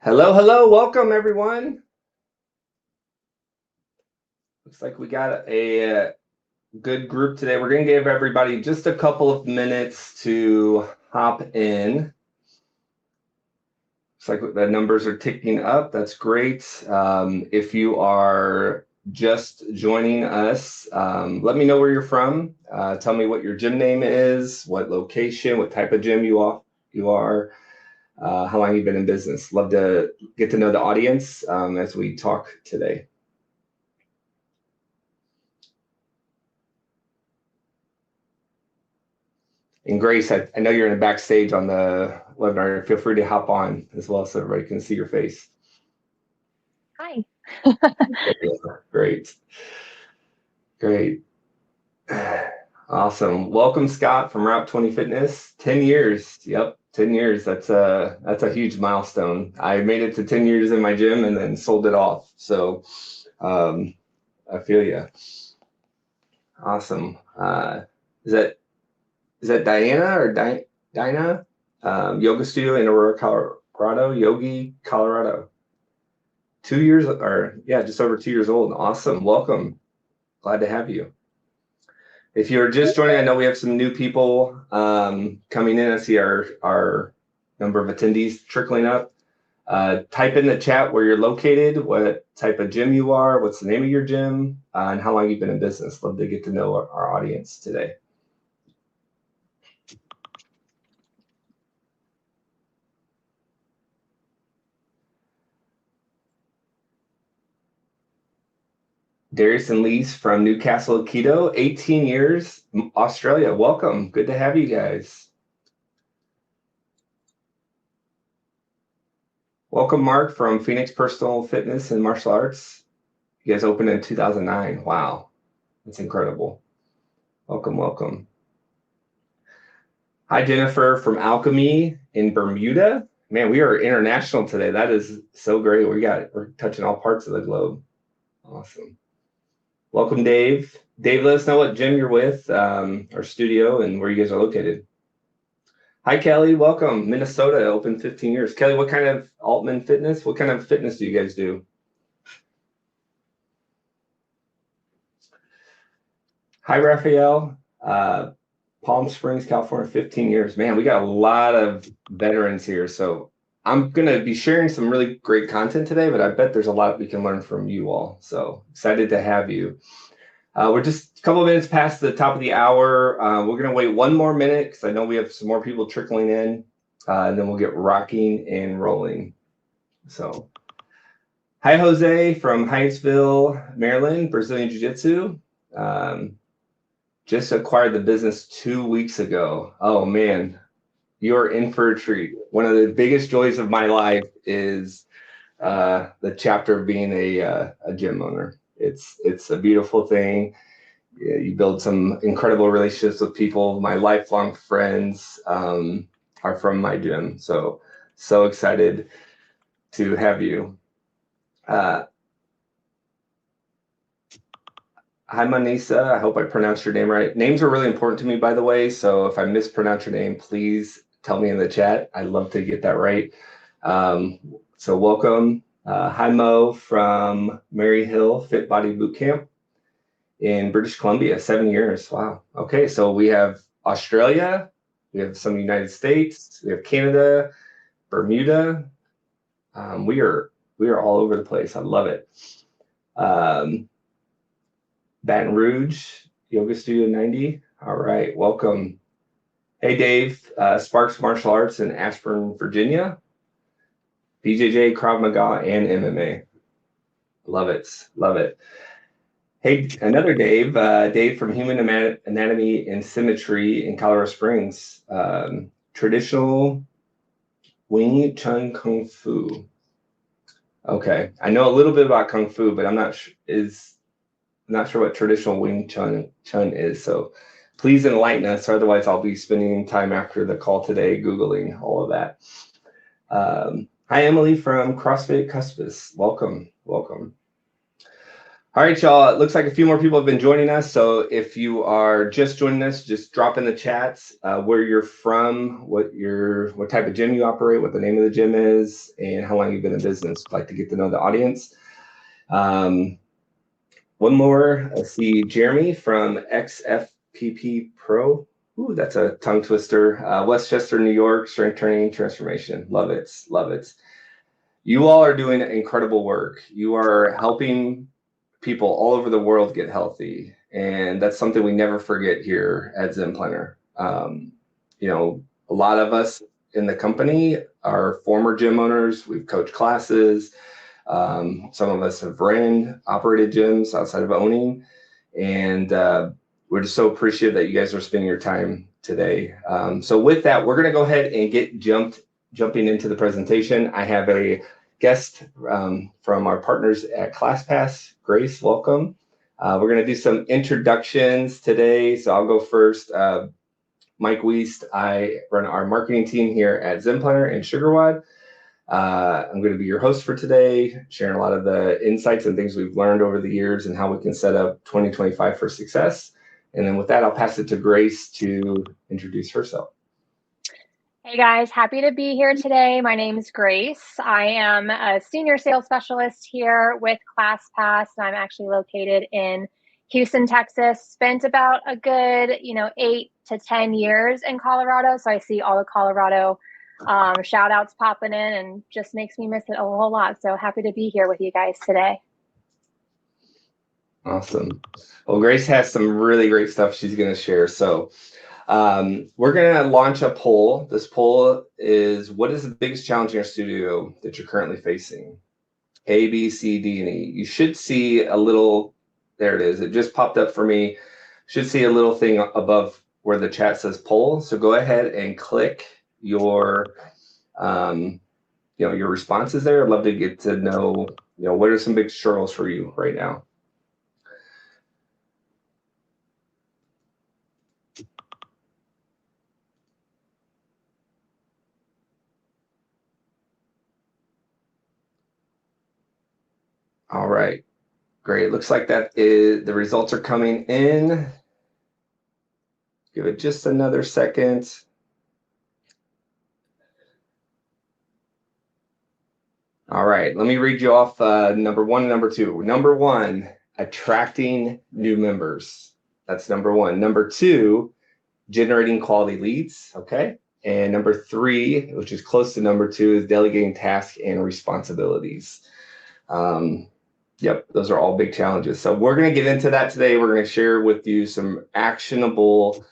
Hello, hello, welcome everyone. Looks like we got a good group today. We're going to give everybody just a couple of minutes to hop in. Looks like the numbers are ticking up. That's great. If you are just joining us, let me know where you're from. Tell me what your gym name is, what location, what type of gym you are. How long you've been in business. Love to get to know the audience as we talk today. And Grace, I know you're in the backstage on the webinar. Feel free to hop on as well so everybody can see your face. Hi. Great. Great. Awesome. Welcome, Scott, from Route 20 Fitness. 10 years. Yep, 10 years. That's a huge milestone. I made it to 10 years in my gym and then sold it off. So I feel you. Awesome. Is that Diana or Dinah? Yoga studio in Aurora, Colorado, Yogi, Colorado. 2 years, or yeah, just over 2 years old. Awesome. Welcome. Glad to have you. If you're just joining, I know we have some new people coming in. I see our number of attendees trickling up. Type in the chat where you're located, what type of gym you are, what's the name of your gym, and how long you've been in business. Love to get to know our audience today. Darius and Lise from Newcastle Keto, 18 years, Australia. Welcome. Good to have you guys. Welcome, Mark from Phoenix Personal Fitness and Martial Arts. You guys opened in 2009. Wow, that's incredible. Welcome, welcome. Hi, Jennifer from Alchemy in Bermuda. Man, we are international today. That is so great. We're touching all parts of the globe. Awesome. Welcome, Dave. Dave, let us know what gym you're with, our studio, and where you guys are located. Hi, Kelly. Welcome. Minnesota, open 15 years. Kelly, what kind of Altman Fitness? What kind of fitness do you guys do? Hi, Raphael. Palm Springs, California, 15 years. Man, we got a lot of veterans here. So I'm going to be sharing some really great content today, but I bet there's a lot we can learn from you all. So excited to have you. We're just a couple of minutes past the top of the hour. We're going to wait one more minute because I know we have some more people trickling in, and then we'll get rocking and rolling. So, hi, Jose from Hyattsville, Maryland, Brazilian Jiu-Jitsu. Just acquired the business 2 weeks ago. Oh, man, you're in for a treat. One of the biggest joys of my life is the chapter of being a gym owner. It's a beautiful thing. You build some incredible relationships with people. My lifelong friends are from my gym. So excited to have you. Hi, Manisa. I hope I pronounced your name right. Names are really important to me, by the way. So if I mispronounce your name, please tell me in the chat. I'd love to get that right. So welcome. Hi, Mo from Mary Hill Fit Body Bootcamp in British Columbia, 7 years. Wow. Okay, so we have Australia, we have some United States, we have Canada, Bermuda. We are all over the place. I love it. Baton Rouge, Yoga Studio 90. All right, welcome. Hey, Dave, Sparks Martial Arts in Ashburn, Virginia. BJJ, Krav Maga, and MMA. Love it, love it. Hey, another Dave, Dave from Human Anatomy and Symmetry in Colorado Springs. Traditional Wing Chun Kung Fu. Okay, I know a little bit about Kung Fu, but I'm not sure what traditional Wing Chun is. So please enlighten us, or otherwise I'll be spending time after the call today Googling all of that. Hi, Emily from CrossFit Cuspis. Welcome, welcome. All right, y'all. It looks like a few more people have been joining us. So if you are just joining us, just drop in the chats where you're from, what type of gym you operate, what the name of the gym is, and how long you've been in business. I'd like to get to know the audience. One more. I see Jeremy from XFPP Pro. Ooh, that's a tongue twister. Westchester, New York, strength training transformation. Love it. Love it. You all are doing incredible work. You are helping people all over the world get healthy. And that's something we never forget here at Zen Planner. A lot of us in the company are former gym owners. We've coached classes. Some of us have operated gyms outside of owning. And we're just so appreciative that you guys are spending your time today. So with that, we're going to go ahead and get jumping into the presentation. I have a guest from our partners at ClassPass. Grace, welcome. We're going to do some introductions today. So I'll go first. Mike Wiest, I run our marketing team here at Zen Planner in Sugarwad. I'm going to be your host for today, sharing a lot of the insights and things we've learned over the years and how we can set up 2025 for success. And then with that, I'll pass it to Grace to introduce herself. Hey guys, happy to be here today. My name is Grace. I am a senior sales specialist here with ClassPass. I'm actually located in Houston, Texas. Spent about a good, 8 to 10 years in Colorado. So I see all the Colorado shout outs popping in and just makes me miss it a whole lot. So happy to be here with you guys today. Awesome. Well, Grace has some really great stuff she's going to share. So we're going to launch a poll. This poll is, what is the biggest challenge in your studio that you're currently facing? A, B, C, D, and E. You should see a little, there it is. It just popped up for me. Should see a little thing above where the chat says poll. So go ahead and click your, your responses there. I'd love to get to know, what are some big struggles for you right now? All right, great. Looks like the results are coming in. Give it just another second. All right, let me read you off number one and number two. Number one, attracting new members. That's number one. Number two, generating quality leads. Okay. And number three, which is close to number two, is delegating tasks and responsibilities. Yep, those are all big challenges. So we're going to get into that today. We're going to share with you some actionable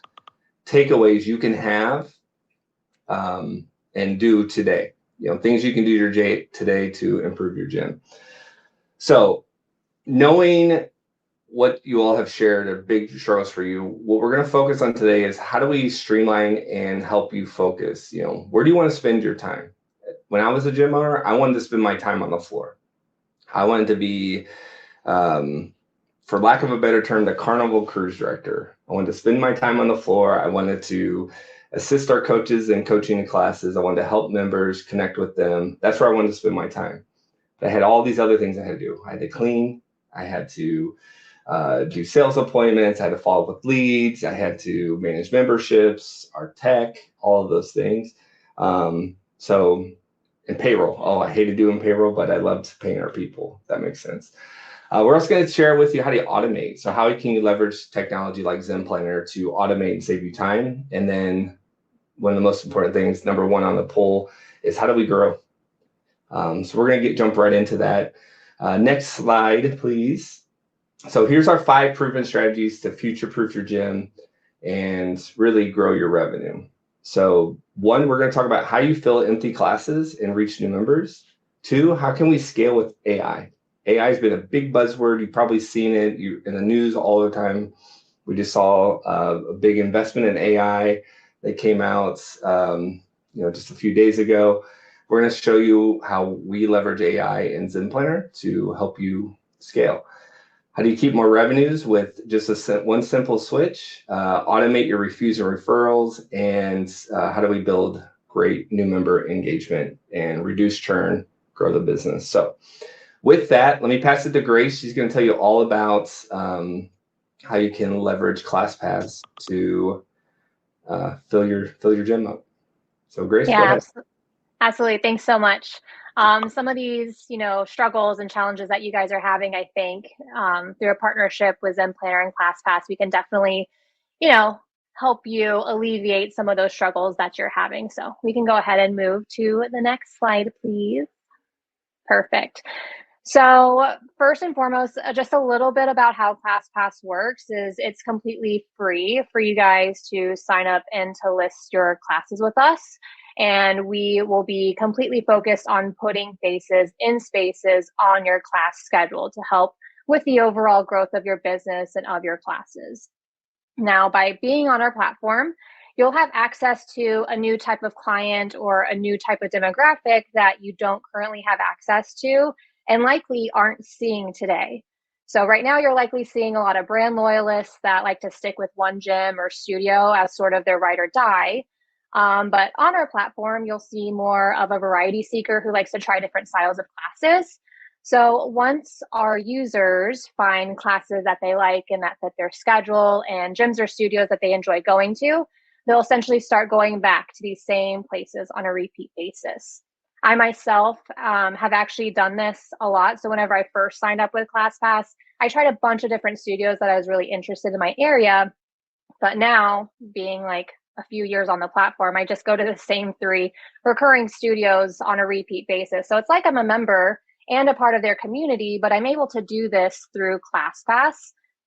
takeaways you can have and do today. Things you can do today to improve your gym. So knowing what you all have shared are big struggles for you. What we're going to focus on today is how do we streamline and help you focus? Where do you want to spend your time? When I was a gym owner, I wanted to spend my time on the floor. I wanted to be, for lack of a better term, the carnival cruise director. I wanted to spend my time on the floor. I wanted to assist our coaches in coaching classes. I wanted to help members, connect with them. That's where I wanted to spend my time. I had all these other things I had to do. I had to clean. I had to do sales appointments. I had to follow up with leads. I had to manage memberships, our tech, all of those things. And payroll. Oh, I hated doing payroll, but I loved paying our people. If that makes sense. We're also going to share with you how to automate. So how can you leverage technology like Zen Planner to automate and save you time? And then one of the most important things, number one on the poll, is how do we grow? So we're going to jump right into that. Next slide, please. So here's our 5 proven strategies to future-proof your gym and really grow your revenue. So 1, we're going to talk about how you fill empty classes and reach new members. 2, how can we scale with AI? AI has been a big buzzword. You've probably seen it in the news all the time. We just saw a big investment in AI that came out just a few days ago. We're going to show you how we leverage AI in Zen Planner to help you scale. How do you keep more revenues with just one simple switch? Automate your refuse and referrals, and how do we build great new member engagement and reduce churn, grow the business? So with that, let me pass it to Grace. She's going to tell you all about how you can leverage ClassPass to fill your gym up. So Grace, go Yeah, ahead. absolutely. Thanks so much. Some of these, struggles and challenges that you guys are having, I think, through a partnership with Zen Planner and ClassPass, we can definitely, help you alleviate some of those struggles that you're having. So we can go ahead and move to the next slide, please. Perfect. So first and foremost, just a little bit about how ClassPass works is it's completely free for you guys to sign up and to list your classes with us. And we will be completely focused on putting faces in spaces on your class schedule to help with the overall growth of your business and of your classes. Now, by being on our platform, you'll have access to a new type of client or a new type of demographic that you don't currently have access to and likely aren't seeing today. So right now you're likely seeing a lot of brand loyalists that like to stick with one gym or studio as sort of their ride or die. But on our platform, you'll see more of a variety seeker who likes to try different styles of classes. So once our users find classes that they like and that fit their schedule and gyms or studios that they enjoy going to, they'll essentially start going back to these same places on a repeat basis. I myself have actually done this a lot. So whenever I first signed up with ClassPass, I tried a bunch of different studios that I was really interested in my area. But now, being like a few years on the platform, I just go to the same 3 recurring studios on a repeat basis. So it's like I'm a member and a part of their community, but I'm able to do this through ClassPass.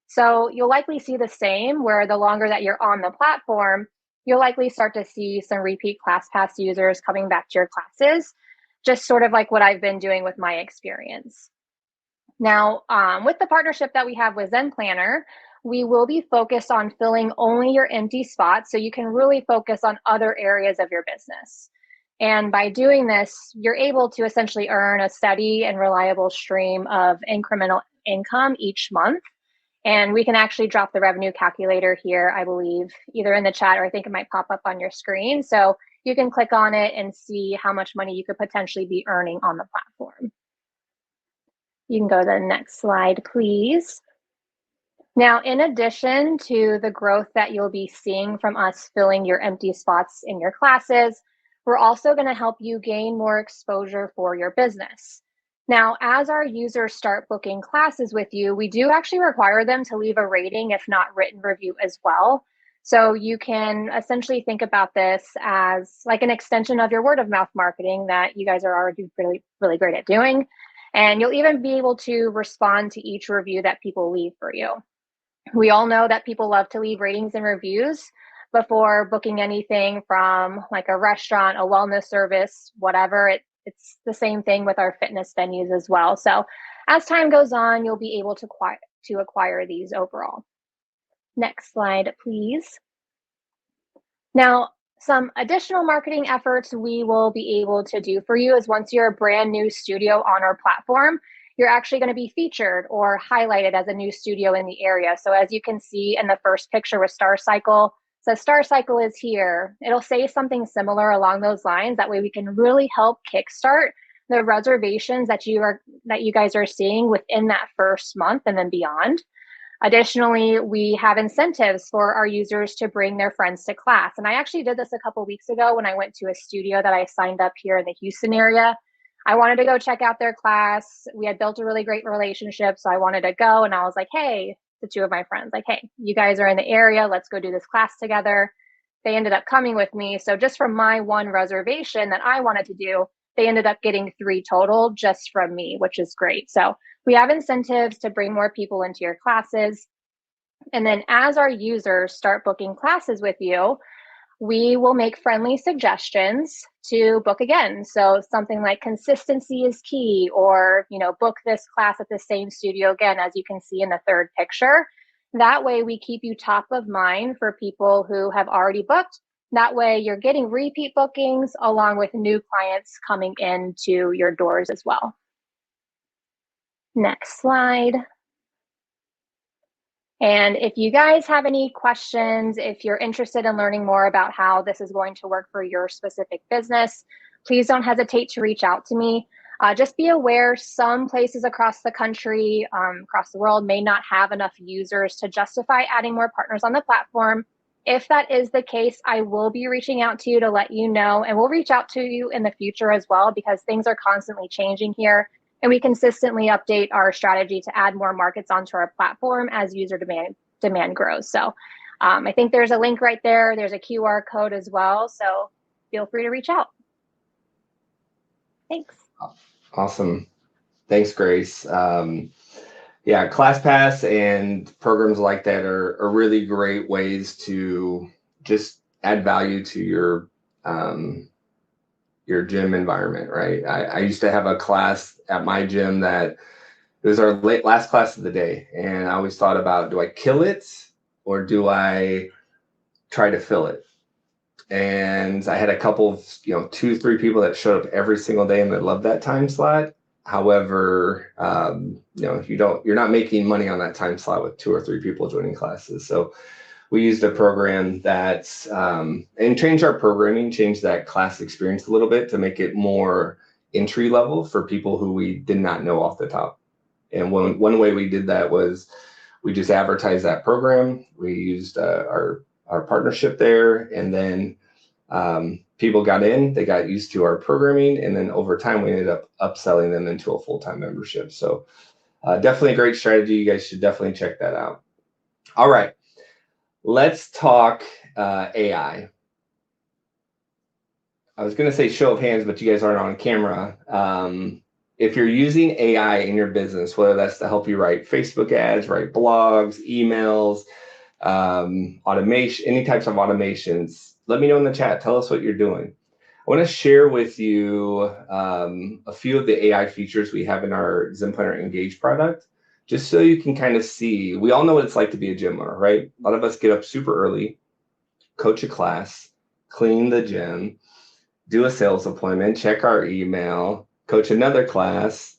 So you'll likely see the same, where the longer that you're on the platform, you'll likely start to see some repeat ClassPass users coming back to your classes, just sort of like what I've been doing with my experience. Now, with the partnership that we have with Zen Planner, we will be focused on filling only your empty spots so you can really focus on other areas of your business. And by doing this, you're able to essentially earn a steady and reliable stream of incremental income each month. And we can actually drop the revenue calculator here, I believe, either in the chat or I think it might pop up on your screen. So you can click on it and see how much money you could potentially be earning on the platform. You can go to the next slide, please. Now, in addition to the growth that you'll be seeing from us filling your empty spots in your classes, we're also going to help you gain more exposure for your business. Now, as our users start booking classes with you, we do actually require them to leave a rating, if not written review as well. So you can essentially think about this as like an extension of your word of mouth marketing that you guys are already really, really great at doing. And you'll even be able to respond to each review that people leave for you. We all know that people love to leave ratings and reviews before booking anything from like a restaurant, a wellness service, whatever. It's the same thing with our fitness venues as well. So as time goes on, you'll be able to acquire these overall. Next slide, please. Now, some additional marketing efforts we will be able to do for you is once you're a brand new studio on our platform, you're actually going to be featured or highlighted as a new studio in the area. So as you can see in the first picture with Star Cycle, says Star Cycle is here. It'll say something similar along those lines. That way we can really help kickstart the reservations that you guys are seeing within that first month and then beyond. Additionally, we have incentives for our users to bring their friends to class. And I actually did this a couple weeks ago when I went to a studio that I signed up here in the Houston area. I wanted to go check out their class. We had built a really great relationship, so I wanted to go. And I was like, hey, the 2 of my friends, like, hey, you guys are in the area. Let's go do this class together. They ended up coming with me. So just from my 1 reservation that I wanted to do, they ended up getting 3 total just from me, which is great. So we have incentives to bring more people into your classes. And then as our users start booking classes with you, we will make friendly suggestions to book again. So something like consistency is key, or, book this class at the same studio again, as you can see in the 3rd picture. That way we keep you top of mind for people who have already booked. That way you're getting repeat bookings along with new clients coming into your doors as well. Next slide. And if you guys have any questions, if you're interested in learning more about how this is going to work for your specific business, please don't hesitate to reach out to me. Just be aware some places across the country, across the world may not have enough users to justify adding more partners on the platform. If that is the case, I will be reaching out to you to let you know, and we'll reach out to you in the future as well, because things are constantly changing here, and we consistently update our strategy to add more markets onto our platform as user demand grows. So I think there's a link right there. There's a QR code as well. So feel free to reach out. Thanks. Awesome. Thanks, Grace. Yeah, ClassPass and programs like that are really great ways to just add value to your gym environment, right? I used to have a class at my gym that it was our last class of the day, and I always thought about, do I kill it or do I try to fill it? And I had a couple of 2-3 people that showed up every single day and that loved that time slot. However, you're not making money on that time slot with 2 or 3 people joining classes. So we used a program that and changed our programming, changed that class experience a little bit to make it more entry level for people who we did not know off the top. And one way we did that was we just advertised that program. We used our partnership there, and then people got in, they got used to our programming, and then over time we ended up upselling them into a full-time membership. So definitely a great strategy. You guys should definitely check that out. All right, let's talk AI. I was going to say show of hands, but you guys aren't on camera. If you're using AI in your business, whether that's to help you write Facebook ads, write blogs, emails, automation, any types of automations, let me know in the chat. Tell us what you're doing. I want to share with you a few of the AI features we have in our Zen Planner Engage product, just so you can kind of see. We all know what it's like to be a gym owner, right? A lot of us get up super early, coach a class, clean the gym, do a sales appointment, check our email, coach another class,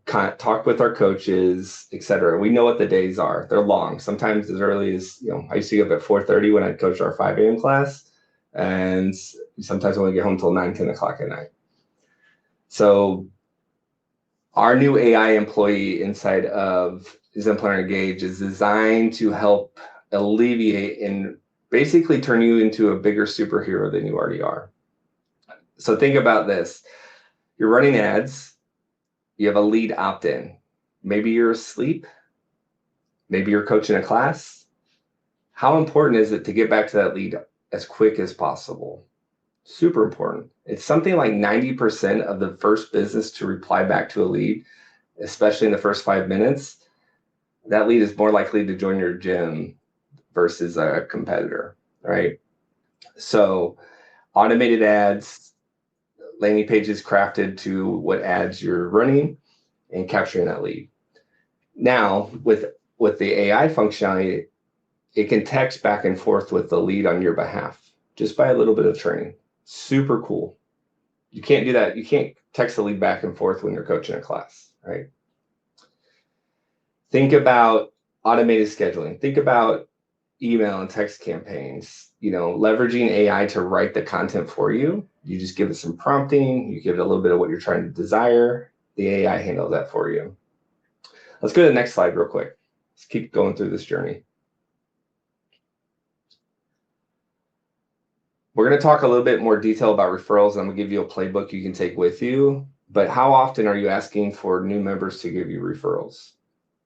talk with our coaches, etc. We know what the days are. They're long. Sometimes as early as, I used to get up at 4:30 when I coached our 5 a.m. class. And sometimes I want to get home till 9-10 o'clock at night. So our new AI employee inside of Zen Planner Engage is designed to help alleviate and basically turn you into a bigger superhero than you already are. So think about this. You're running ads. You have a lead opt-in. Maybe you're asleep. Maybe you're coaching a class. How important is it to get back to that lead as quick as possible? Super important. It's something like 90% of the first business to reply back to a lead, especially in the first 5 minutes. That lead is more likely to join your gym versus a competitor, right? So automated ads, landing pages crafted to what ads you're running and capturing that lead. Now, with the AI functionality, it can text back and forth with the lead on your behalf just by a little bit of training. Super cool. You can't do that. You can't text the lead back and forth when you're coaching a class, right? Think about automated scheduling. Think about email and text campaigns, leveraging AI to write the content for you. You just give it some prompting, you give it a little bit of what you're trying to desire. The AI handles that for you. Let's go to the next slide real quick. Let's keep going through this journey. We're going to talk a little bit more detail about referrals. I'm going to give you a playbook you can take with you. But how often are you asking for new members to give you referrals?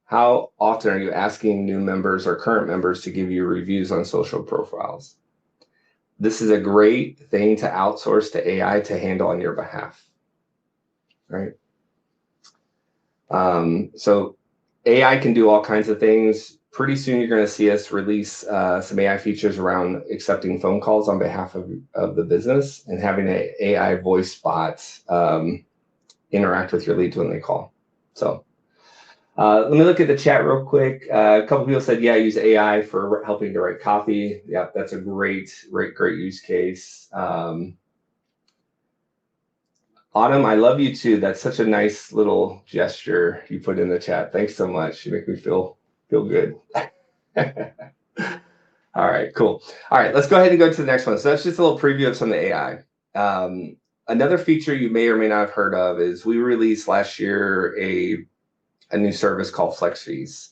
How often are you asking new members or current members to give you reviews on social profiles? This is a great thing to outsource to AI to handle on your behalf, right? So AI can do all kinds of things. Pretty soon you're going to see us release some AI features around accepting phone calls on behalf of the business and having an AI voice bot interact with your leads when they call. So let me look at the chat real quick. A couple people said, yeah, I use AI for helping to write copy. Yeah, that's a great use case. Autumn, I love you too. That's such a nice little gesture you put in the chat. Thanks so much. You make me feel good. All right, cool. All right, let's go ahead and go to the next one. So that's just a little preview of some of the AI. Another feature you may or may not have heard of is we released last year a new service called Flex Fees.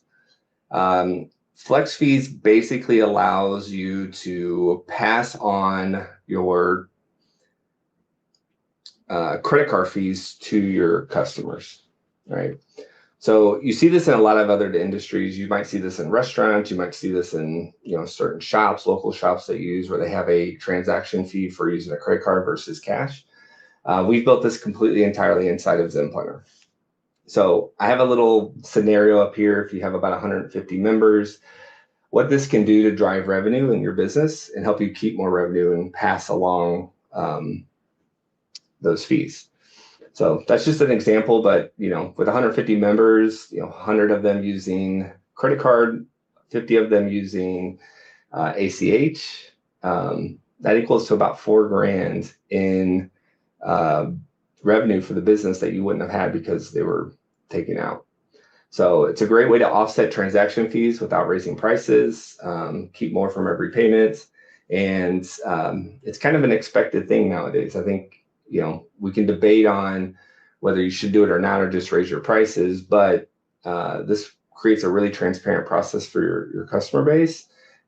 Flex Fees basically allows you to pass on your credit card fees to your customers, right? So you see this in a lot of other industries. You might see this in restaurants. You might see this in certain shops, local shops that you use where they have a transaction fee for using a credit card versus cash. We've built this completely entirely inside of Zenplanner. So I have a little scenario up here. If you have about 150 members, what this can do to drive revenue in your business and help you keep more revenue and pass along those fees. So that's just an example, but with 150 members, 100 of them using credit card, 50 of them using ACH, that equals to about $4,000 in revenue for the business that you wouldn't have had because they were taken out. So it's a great way to offset transaction fees without raising prices, keep more from every payment, and it's kind of an expected thing nowadays. I think we can debate on whether you should do it or not, or just raise your prices, but this creates a really transparent process for your customer base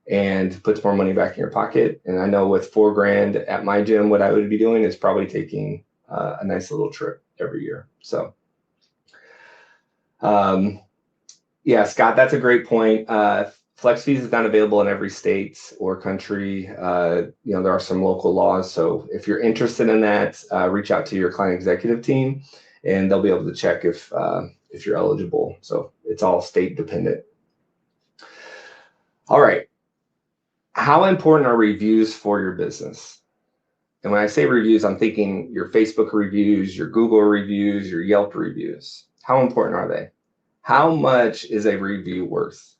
and puts more money back in your pocket. And I know with $4,000 at my gym, what I would be doing is probably taking a nice little trip every year. So yeah, Scott, that's a great point. Flex Fees is not available in every state or country. There are some local laws. So if you're interested in that, reach out to your client executive team and they'll be able to check if you're eligible. So it's all state dependent. All right. How important are reviews for your business? And when I say reviews, I'm thinking your Facebook reviews, your Google reviews, your Yelp reviews. How important are they? How much is a review worth?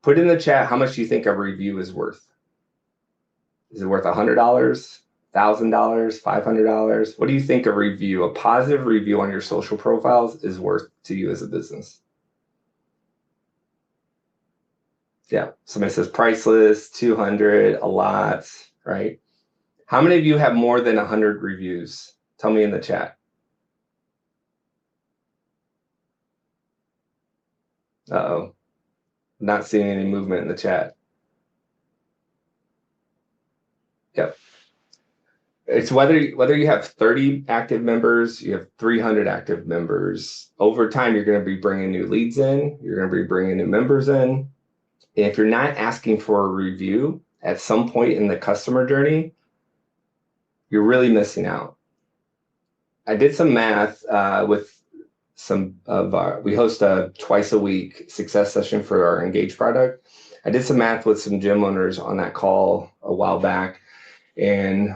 Put in the chat how much you think a review is worth. Is it worth $100, $1,000, $500? What do you think a review, a positive review on your social profiles is worth to you as a business? Yeah, somebody says priceless, 200, a lot, right? How many of you have more than 100 reviews? Tell me in the chat. Uh-oh. Not seeing any movement in the chat. Yep. It's whether you have 30 active members, you have 300 active members. Over time, you're going to be bringing new leads in. You're going to be bringing new members in. And if you're not asking for a review at some point in the customer journey, you're really missing out. I did some math with some of we host a twice a week success session for our Engage product. I did some math with some gym owners on that call a while back. And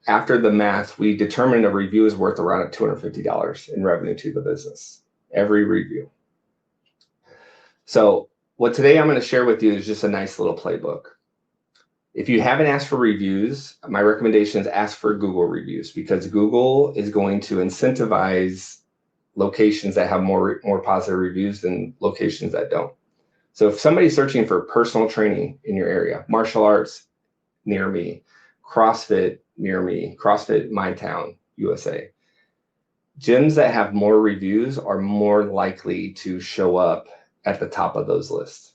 after the math, we determined a review is worth around $250 in revenue to the business, every review. So what today I'm going to share with you is just a nice little playbook. If you haven't asked for reviews, my recommendation is ask for Google reviews, because Google is going to incentivize locations that have more positive reviews than locations that don't. So if somebody's searching for personal training in your area, martial arts near me, CrossFit near me, CrossFit my town, USA, gyms that have more reviews are more likely to show up at the top of those lists.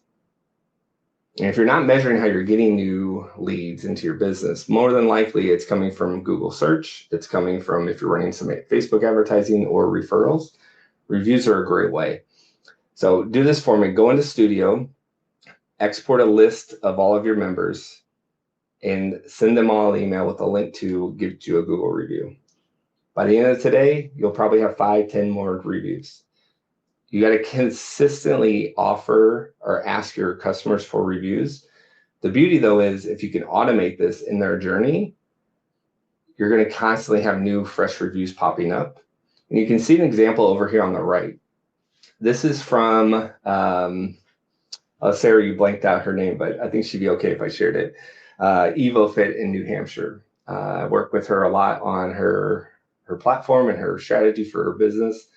And if you're not measuring how you're getting new leads into your business, more than likely it's coming from Google search. It's coming from, if you're running some Facebook advertising or referrals. Reviews are a great way. So do this for me. Go into Studio, export a list of all of your members, and send them all an email with a link to give you a Google review. By the end of today, you'll probably have 5, 10 more reviews. You got to consistently offer or ask your customers for reviews. The beauty, though, is if you can automate this in their journey, you're going to constantly have new, fresh reviews popping up. And you can see an example over here on the right. This is from, Sarah, you blanked out her name, but I think she'd be okay if I shared it. EvoFit in New Hampshire. I work with her a lot on her platform and her strategy for her business.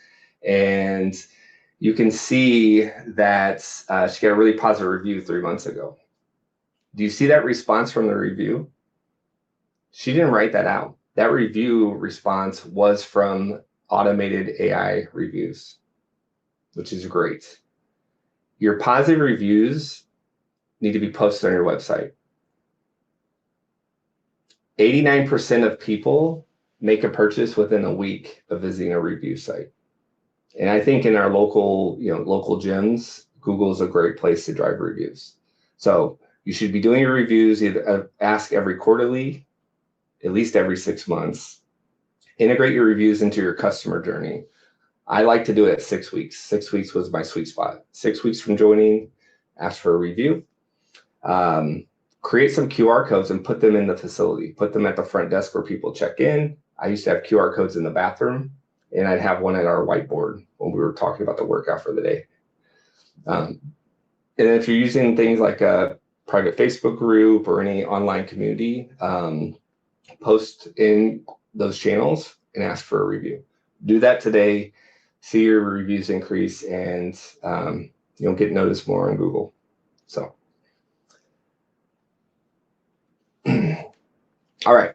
And you can see that she got a really positive review 3 months ago. Do you see that response from the review? She didn't write that out. that review response was from automated AI reviews, which is great. Your positive reviews need to be posted on your website. 89% of people make a purchase within a week of visiting a review site. And I think in our local gyms, Google is a great place to drive reviews. So you should be doing your reviews, either ask every quarterly, at least every 6 months. Integrate your reviews into your customer journey. I like to do it at 6 weeks. 6 weeks was my sweet spot. 6 weeks from joining, ask for a review. Create some QR codes and put them in the facility. Put them at the front desk where people check in. I used to have QR codes in the bathroom, and I'd have one at our whiteboard when we were talking about the workout for the day. And if you're using things like a private Facebook group or any online community, post in those channels and ask for a review. Do that today. See your reviews increase, and you'll get noticed more on Google. So, all right.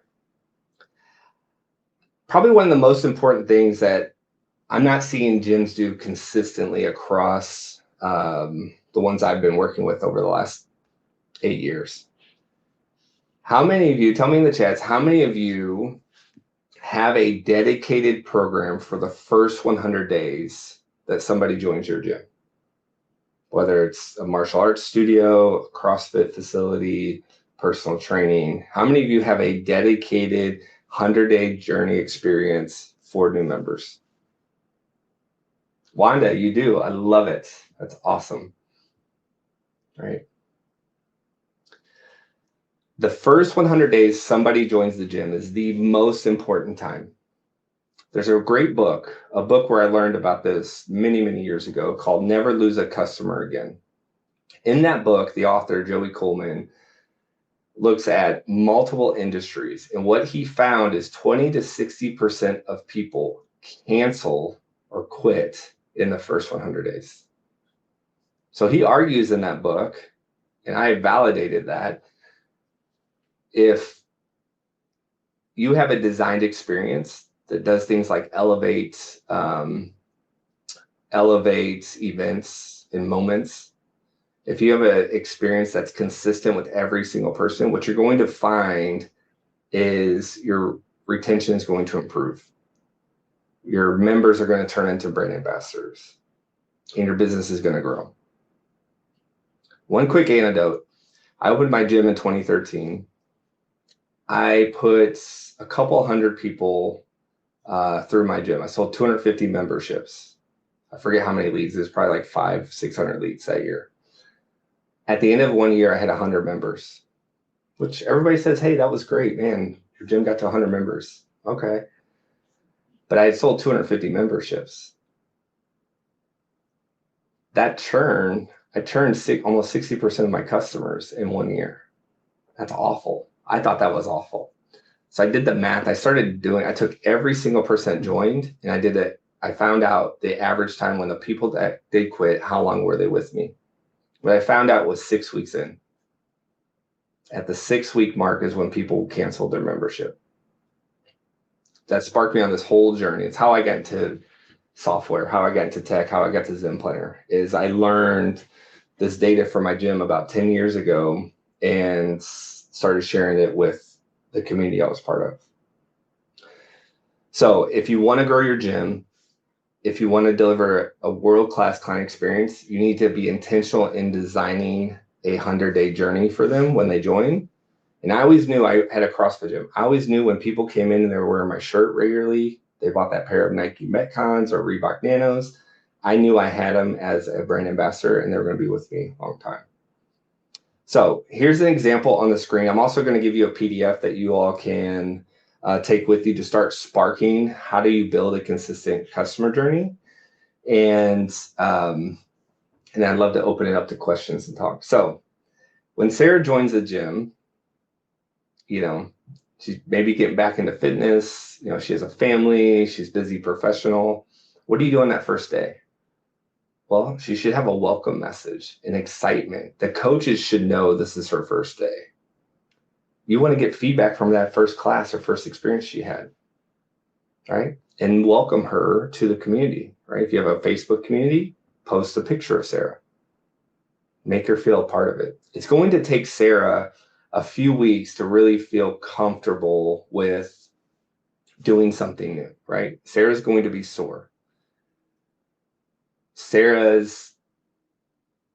Probably one of the most important things that I'm not seeing gyms do consistently across the ones I've been working with over the last 8 years. How many of you, tell me in the chats, how many of you have a dedicated program for the first 100 days that somebody joins your gym? Whether it's a martial arts studio, a CrossFit facility, personal training, how many of you have a dedicated 100-day journey experience for new members? Wanda, you do. I love it. That's awesome. All right. The first 100 days somebody joins the gym is the most important time. There's a great book, a book where I learned about this many, many years ago, called Never Lose a Customer Again. In that book, the author, Joey Coleman, looks at multiple industries, and what he found is 20 to 60% of people cancel or quit in the first 100 days. So he argues in that book, and I validated that, if you have a designed experience that does things like elevate events and moments, if you have an experience that's consistent with every single person, what you're going to find is your retention is going to improve. Your members are going to turn into brand ambassadors, and your business is going to grow. One quick anecdote. I opened my gym in 2013. I put a couple hundred people through my gym. I sold 250 memberships. I forget how many leads. There's probably like 500-600 leads that year. At the end of 1 year, I had 100 members, which everybody says, hey, that was great, man. Your gym got to 100 members. Okay. But I had sold 250 memberships. That churn, I churned almost 60% of my customers in 1 year. That's awful. I thought that was awful. So I did the math. I took every single person that joined, and I did it. I found out the average time when the people that did quit, how long were they with me? What I found out was 6 weeks in. At the 6-week mark is when people canceled their membership. That sparked me on this whole journey. It's how I got into software, how I got into tech, how I got to Zen Planner. Is I learned this data from my gym about 10 years ago and started sharing it with the community I was part of. So if you want to grow your gym, if you want to deliver a world-class client experience, you need to be intentional in designing a 100-day journey for them when they join. And I always knew, I had a CrossFit gym. I always knew when people came in and they were wearing my shirt regularly, they bought that pair of Nike Metcons or Reebok Nanos, I knew I had them as a brand ambassador and they were going to be with me a long time. So here's an example on the screen. I'm also going to give you a PDF that you all can take with you to start sparking how do you build a consistent customer journey. And I'd love to open it up to questions and talk. So when Sarah joins the gym, she's maybe getting back into fitness, she has a family, she's busy professional. What are you doing that first day? Well, she should have a welcome message, an excitement. The coaches should know this is her first day. you want to get feedback from that first class or first experience she had, right? And welcome her to the community, right? If you have a Facebook community, post a picture of Sarah. Make her feel a part of it. It's going to take Sarah a few weeks to really feel comfortable with doing something new, right? Sarah's going to be sore. Sarah's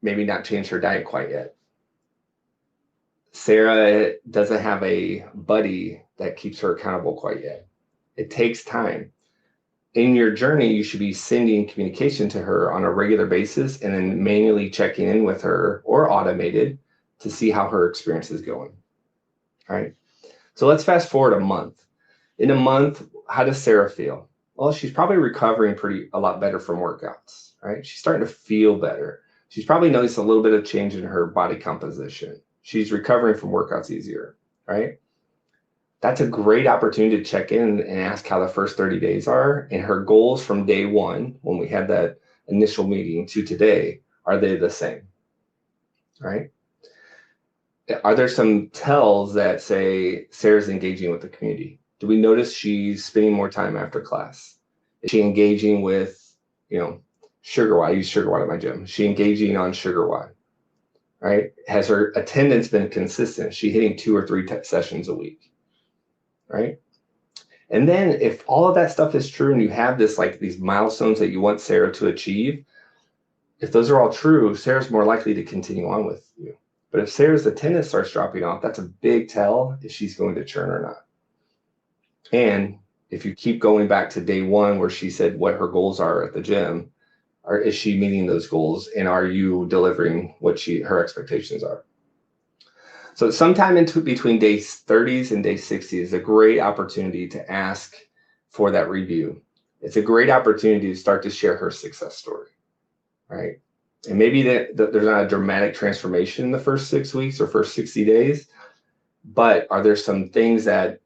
maybe not changed her diet quite yet. Sarah doesn't have a buddy that keeps her accountable quite yet. It takes time. In your journey, you should be sending communication to her on a regular basis and then manually checking in with her or automated to see how her experience is going. All right. So let's fast forward a month. In a month, how does Sarah feel? Well, she's probably recovering a lot better from workouts, right? She's starting to feel better. She's probably noticed a little bit of change in her body composition. She's recovering from workouts easier, right? That's a great opportunity to check in and ask how the first 30 days are, and her goals from day one, when we had that initial meeting, to today, are they the same, right? Are there some tells that say Sarah's engaging with the community? Do we notice she's spending more time after class? Is she engaging with, sugar watt? I use sugar watt at my gym. Is she engaging on sugar watt, right? Has her attendance been consistent? Is she hitting 2 or 3 sessions a week, right? And then if all of that stuff is true and you have these milestones that you want Sarah to achieve, if those are all true, Sarah's more likely to continue on with you. But if Sarah's attendance starts dropping off, that's a big tell if she's going to churn or not. And if you keep going back to day one where she said what her goals are at the gym, is she meeting those goals, and are you delivering what her expectations are? So sometime between day 30s and day 60 is a great opportunity to ask for that review. It's a great opportunity to start to share her success story, right? And maybe there's not a dramatic transformation in the first 6 weeks or first 60 days, but are there some things that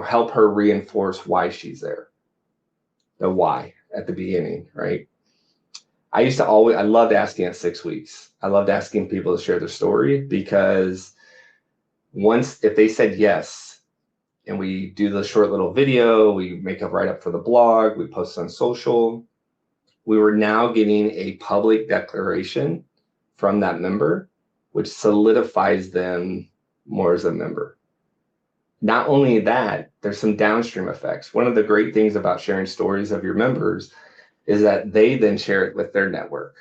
help her reinforce why she's there? The why at the beginning, right? I loved asking at 6 weeks. I loved asking people to share their story, because if they said yes, and we do the short little video, we make a write-up for the blog, we post on social, we were now getting a public declaration from that member, which solidifies them more as a member. Not only that, there's some downstream effects. One of the great things about sharing stories of your members is that they then share it with their network.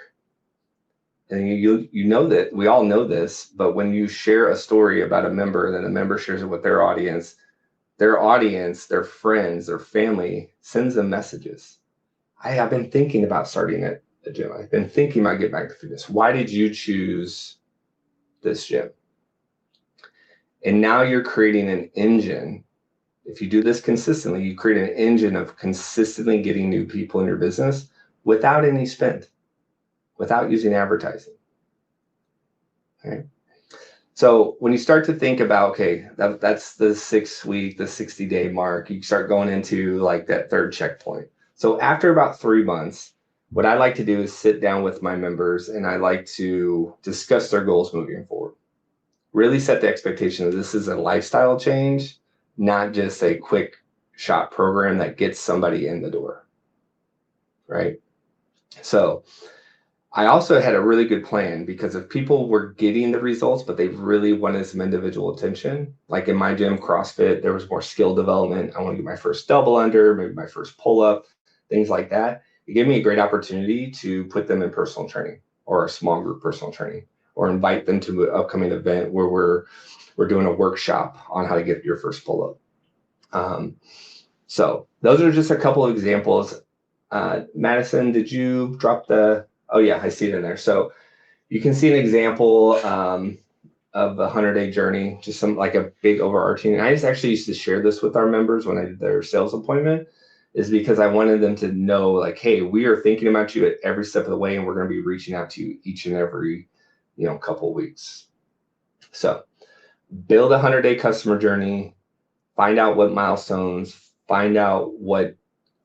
And you know that we all know this, but when you share a story about a member, then the member shares it with their audience, their friends, their family sends them messages. I've been thinking about starting at a gym. I've been thinking about getting back to fitness. Why did you choose this gym? And now you're creating an engine. If you do this consistently, you create an engine of consistently getting new people in your business without any spend, without using advertising. Okay. So when you start to think about, okay, that's the 6 week, the 60-day mark, you start going into that third checkpoint. So after about 3 months, what I like to do is sit down with my members and I like to discuss their goals moving forward. Really set the expectation that this is a lifestyle change, not just a quick shot program that gets somebody in the door, right? So I also had a really good plan, because if people were getting the results, but they really wanted some individual attention, like in my gym, CrossFit, there was more skill development. I want to get my first double under, maybe my first pull up, things like that. It gave me a great opportunity to put them in personal training or a small group personal training, or invite them to an upcoming event where we're doing a workshop on how to get your first pull up. So those are just a couple of examples. Madison, did you drop oh yeah, I see it in there. So you can see an example of a 100-day journey, just a big overarching. And I just actually used to share this with our members when I did their sales appointment, is because I wanted them to know, hey, we are thinking about you at every step of the way, and we're going to be reaching out to you each and every couple of weeks. So build a 100-day customer journey, find out what milestones, find out what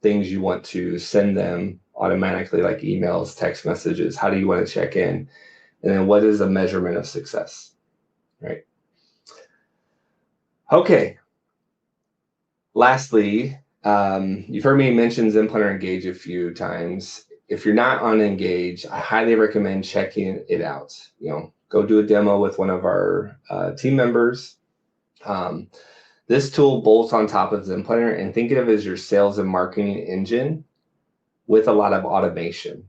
things you want to send them automatically, like emails, text messages. How do you want to check in? And then what is a measurement of success, right? Okay. Lastly, you've heard me mention Zenplanner Engage a few times. If you're not on Engage, I highly recommend checking it out. Go do a demo with one of our team members. This tool bolts on top of Zenplanner, and think of it as your sales and marketing engine with a lot of automation.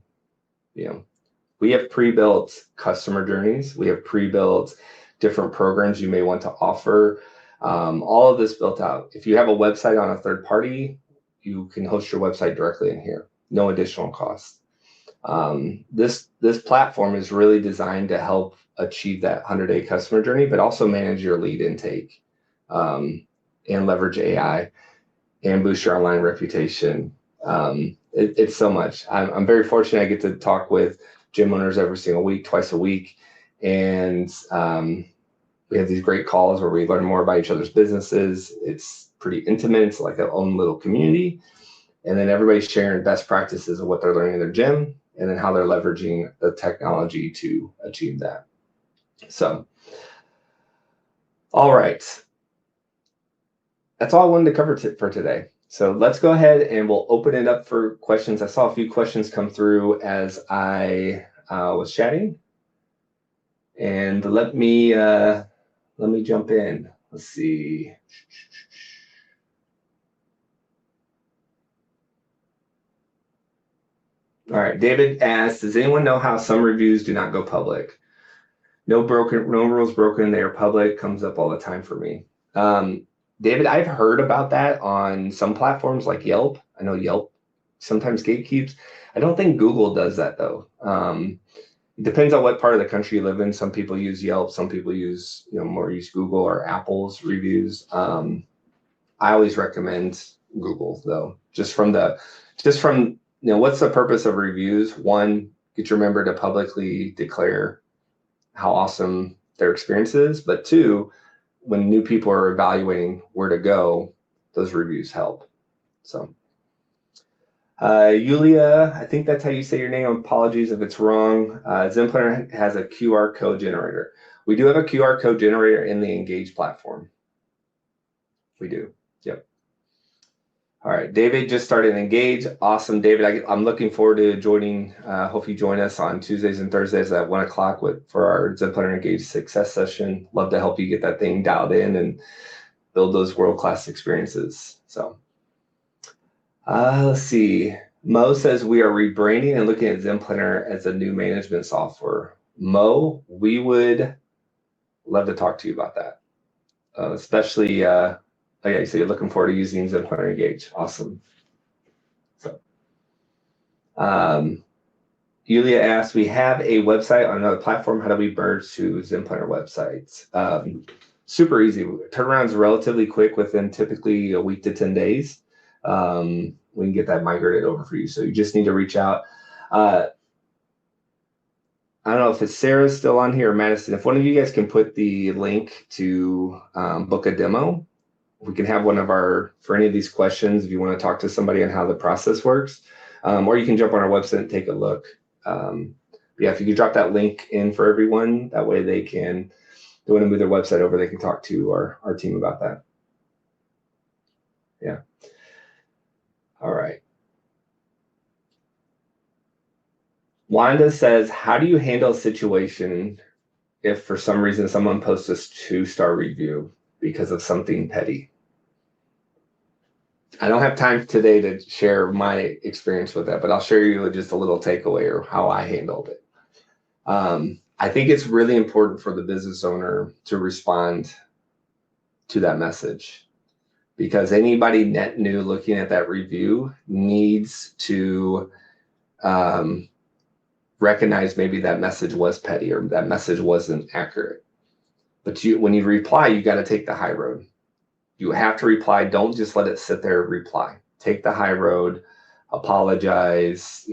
We have pre-built customer journeys. We have pre-built different programs you may want to offer. All of this built out. If you have a website on a third party, you can host your website directly in here. No additional cost. This platform is really designed to help achieve that 100-day customer journey, but also manage your lead intake and leverage AI and boost your online reputation. It's so much. I'm very fortunate I get to talk with gym owners every single week, twice a week. And we have these great calls where we learn more about each other's businesses. It's pretty intimate. It's like our own little community. And then everybody's sharing best practices of what they're learning in their gym and then how they're leveraging the technology to achieve that. So, all right. That's all I wanted to cover for today. So let's go ahead and we'll open it up for questions. I saw a few questions come through as I was chatting. And let me jump in. Let's see. All right, David asks, does anyone know how some reviews do not go public? No rules broken, they are public, comes up all the time for me. David, I've heard about that on some platforms like Yelp. I know Yelp sometimes gatekeeps. I don't think Google does that though. It depends on what part of the country you live in. Some people use Yelp, some people use, use Google or Apple's reviews. I always recommend Google though, just from what's the purpose of reviews? One, get your member to publicly declare how awesome their experience is. But two, when new people are evaluating where to go, those reviews help. So, Yulia, I think that's how you say your name. Apologies if it's wrong. Zenplanner has a QR code generator. We do have a QR code generator in the Engage platform. We do. Yep. All right, David just started Engage. Awesome, David. I'm looking forward to joining. Hope you join us on Tuesdays and Thursdays at 1 o'clock for our Zenplanner Engage success session. Love to help you get that thing dialed in and build those world-class experiences. So let's see. Mo says we are rebranding and looking at Zenplanner as a new management software. Mo, we would love to talk to you about that, especially. Oh yeah, so you're looking forward to using Zenplanner Engage. Awesome. So, Yulia asks, we have a website on another platform. How do we merge to Zenplanner websites? Super easy. Turnaround is relatively quick, within typically a week to 10 days. We can get that migrated over for you. So you just need to reach out. I don't know if it's Sarah still on here or Madison. If one of you guys can put the link to book a demo, we can have one of for any of these questions, if you want to talk to somebody on how the process works, or you can jump on our website and take a look. Yeah, if you could drop that link in for everyone, that way they want to move their website over, they can talk to our team about that. Yeah. All right. Wanda says, how do you handle a situation if for some reason someone posts a 2-star review because of something petty? I don't have time today to share my experience with that, but I'll share you just a little takeaway or how I handled it. I think it's really important for the business owner to respond to that message, because anybody net new looking at that review needs to recognize maybe that message was petty or that message wasn't accurate. But when you reply, you got to take the high road. You have to reply. Don't just let it sit there. Reply. Take the high road. Apologize.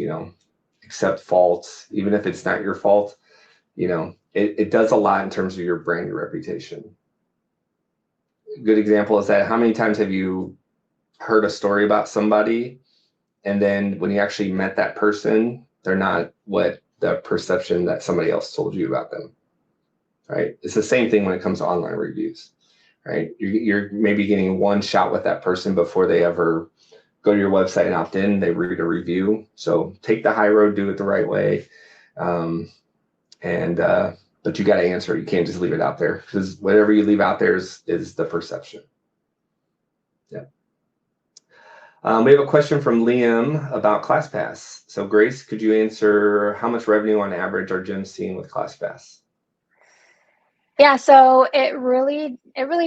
Accept fault, even if it's not your fault. It does a lot in terms of your brand, your reputation. A good example is that how many times have you heard a story about somebody, and then when you actually met that person, they're not what the perception that somebody else told you about them, right? It's the same thing when it comes to online reviews. right? You're maybe getting one shot with that person before they ever go to your website and opt in. They read a review. So take the high road, do it the right way. But you got to answer. You can't just leave it out there, because whatever you leave out there is the perception. Yeah. We have a question from Liam about ClassPass. So Grace, could you answer how much revenue on average are gyms seeing with ClassPass? Yeah, so it really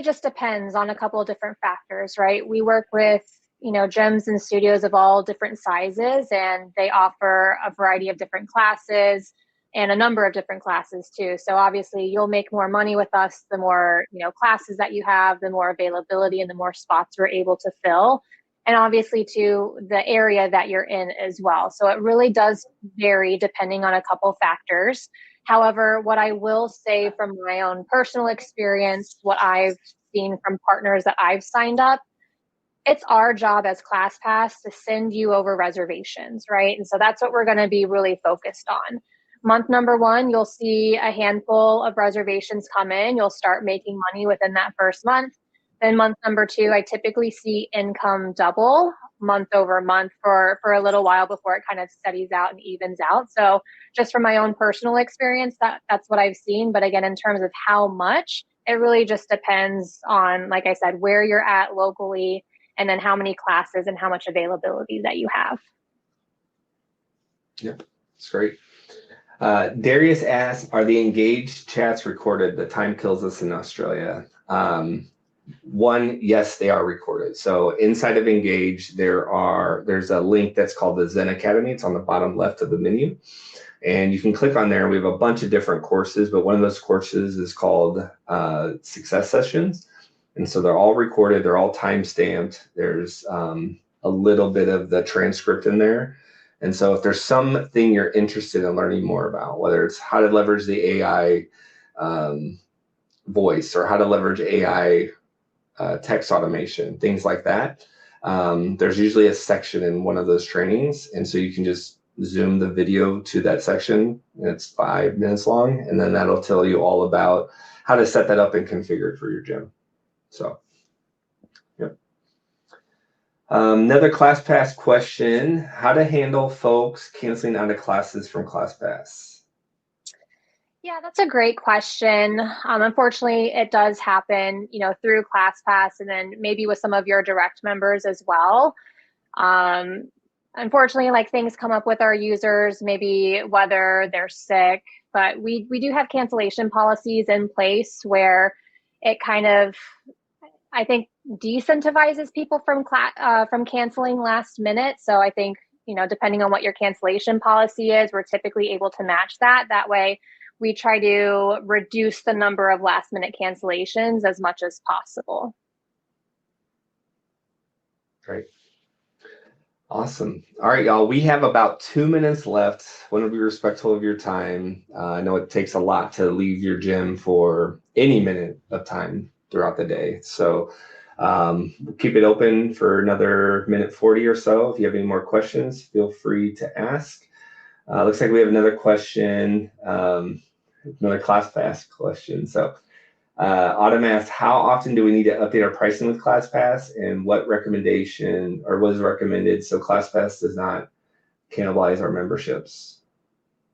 just depends on a couple of different factors, right? We work with, gyms and studios of all different sizes, and they offer a variety of different classes and a number of different classes too. So obviously you'll make more money with us the more, classes that you have, the more availability and the more spots we're able to fill. And obviously to the area that you're in as well. So it really does vary depending on a couple factors. However, what I will say from my own personal experience, what I've seen from partners that I've signed up, it's our job as ClassPass to send you over reservations, right? And so that's what we're going to be really focused on. Month number 1, you'll see a handful of reservations come in. You'll start making money within that first month. Then month number 2, I typically see income double month over month for a little while before it kind of steadies out and evens out. So just from my own personal experience, that's what I've seen. But again, in terms of how much, it really just depends on, like I said, where you're at locally, and then how many classes and how much availability that you have. Yep, that's great. Darius asks, are the engaged chats recorded? The time kills us in Australia. One, yes, they are recorded. So inside of Engage, there's a link that's called the Zen Academy. It's on the bottom left of the menu. And you can click on there. We have a bunch of different courses, but one of those courses is called Success Sessions. And so they're all recorded. They're all time-stamped. There's a little bit of the transcript in there. And so if there's something you're interested in learning more about, whether it's how to leverage the AI voice, or how to leverage AI text automation, things like that, there's usually a section in one of those trainings. And so you can just zoom the video to that section, and it's 5 minutes long. And then that'll tell you all about how to set that up and configure it for your gym. So, yep. Another ClassPass question: how to handle folks canceling out of classes from ClassPass? Yeah, that's a great question. Unfortunately, it does happen, through ClassPass, and then maybe with some of your direct members as well. Unfortunately, like, things come up with our users, maybe whether they're sick, but we do have cancellation policies in place where it kind of, I think, decentivizes people from canceling last minute. So I think, depending on what your cancellation policy is, we're typically able to match that. That way, we try to reduce the number of last minute cancellations as much as possible. Great. Awesome. All right, y'all, we have about 2 minutes left. Want to be respectful of your time. I know it takes a lot to leave your gym for any minute of time throughout the day. So we'll keep it open for another minute 40 or so. If you have any more questions, feel free to ask. Looks like we have another question, another ClassPass question. So Autumn asked, how often do we need to update our pricing with ClassPass, and what recommendation or what is recommended so ClassPass does not cannibalize our memberships?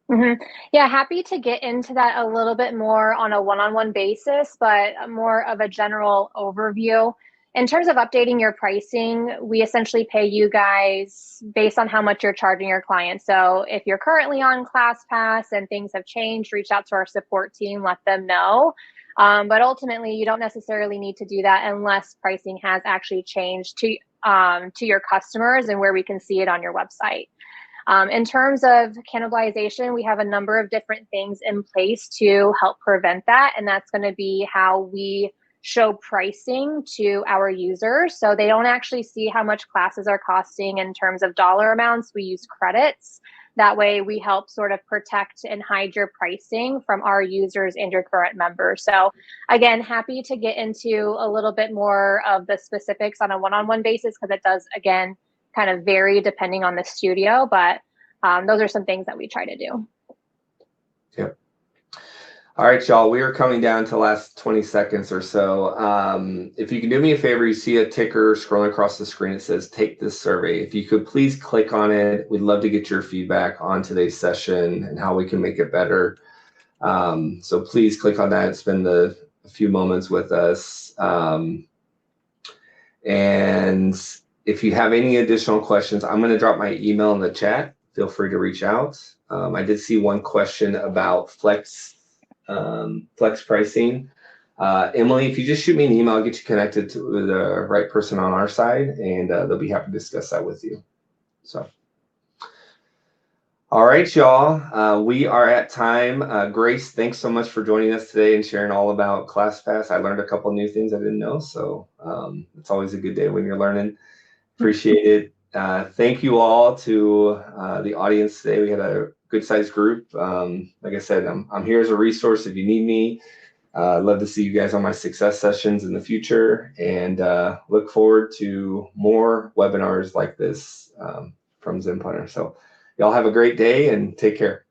Mm-hmm. Yeah, happy to get into that a little bit more on a one-on-one basis, but more of a general overview. In terms of updating your pricing, we essentially pay you guys based on how much you're charging your clients. So if you're currently on ClassPass and things have changed, reach out to our support team, let them know. But ultimately, you don't necessarily need to do that unless pricing has actually changed to your customers and where we can see it on your website. In terms of cannibalization, we have a number of different things in place to help prevent that. And that's going to be how we show pricing to our users. So they don't actually see how much classes are costing in terms of dollar amounts. We use credits. That way we help sort of protect and hide your pricing from our users and your current members. So again, happy to get into a little bit more of the specifics on a one-on-one basis, because it does, again, kind of vary depending on the studio, but those are some things that we try to do. Yep. All right, y'all, we are coming down to the last 20 seconds or so. If you can do me a favor, you see a ticker scrolling across the screen. It says, take this survey. If you could please click on it. We'd love to get your feedback on today's session and how we can make it better. So please click on that. Spend a few moments with us. And if you have any additional questions, I'm going to drop my email in the chat. Feel free to reach out. I did see one question about flex pricing. Emily, if you just shoot me an email, I'll get you connected to the right person on our side, and they'll be happy to discuss that with you. So, all right, y'all, we are at time. Grace, thanks so much for joining us today and sharing all about ClassPass. I learned a couple new things I didn't know, so it's always a good day when you're learning. Appreciate it. Thank you all to the audience today. We had a good sized group. Like I said, I'm here as a resource if you need me. Love to see you guys on my success sessions in the future, and look forward to more webinars like this from Zen Planner. So y'all have a great day and take care.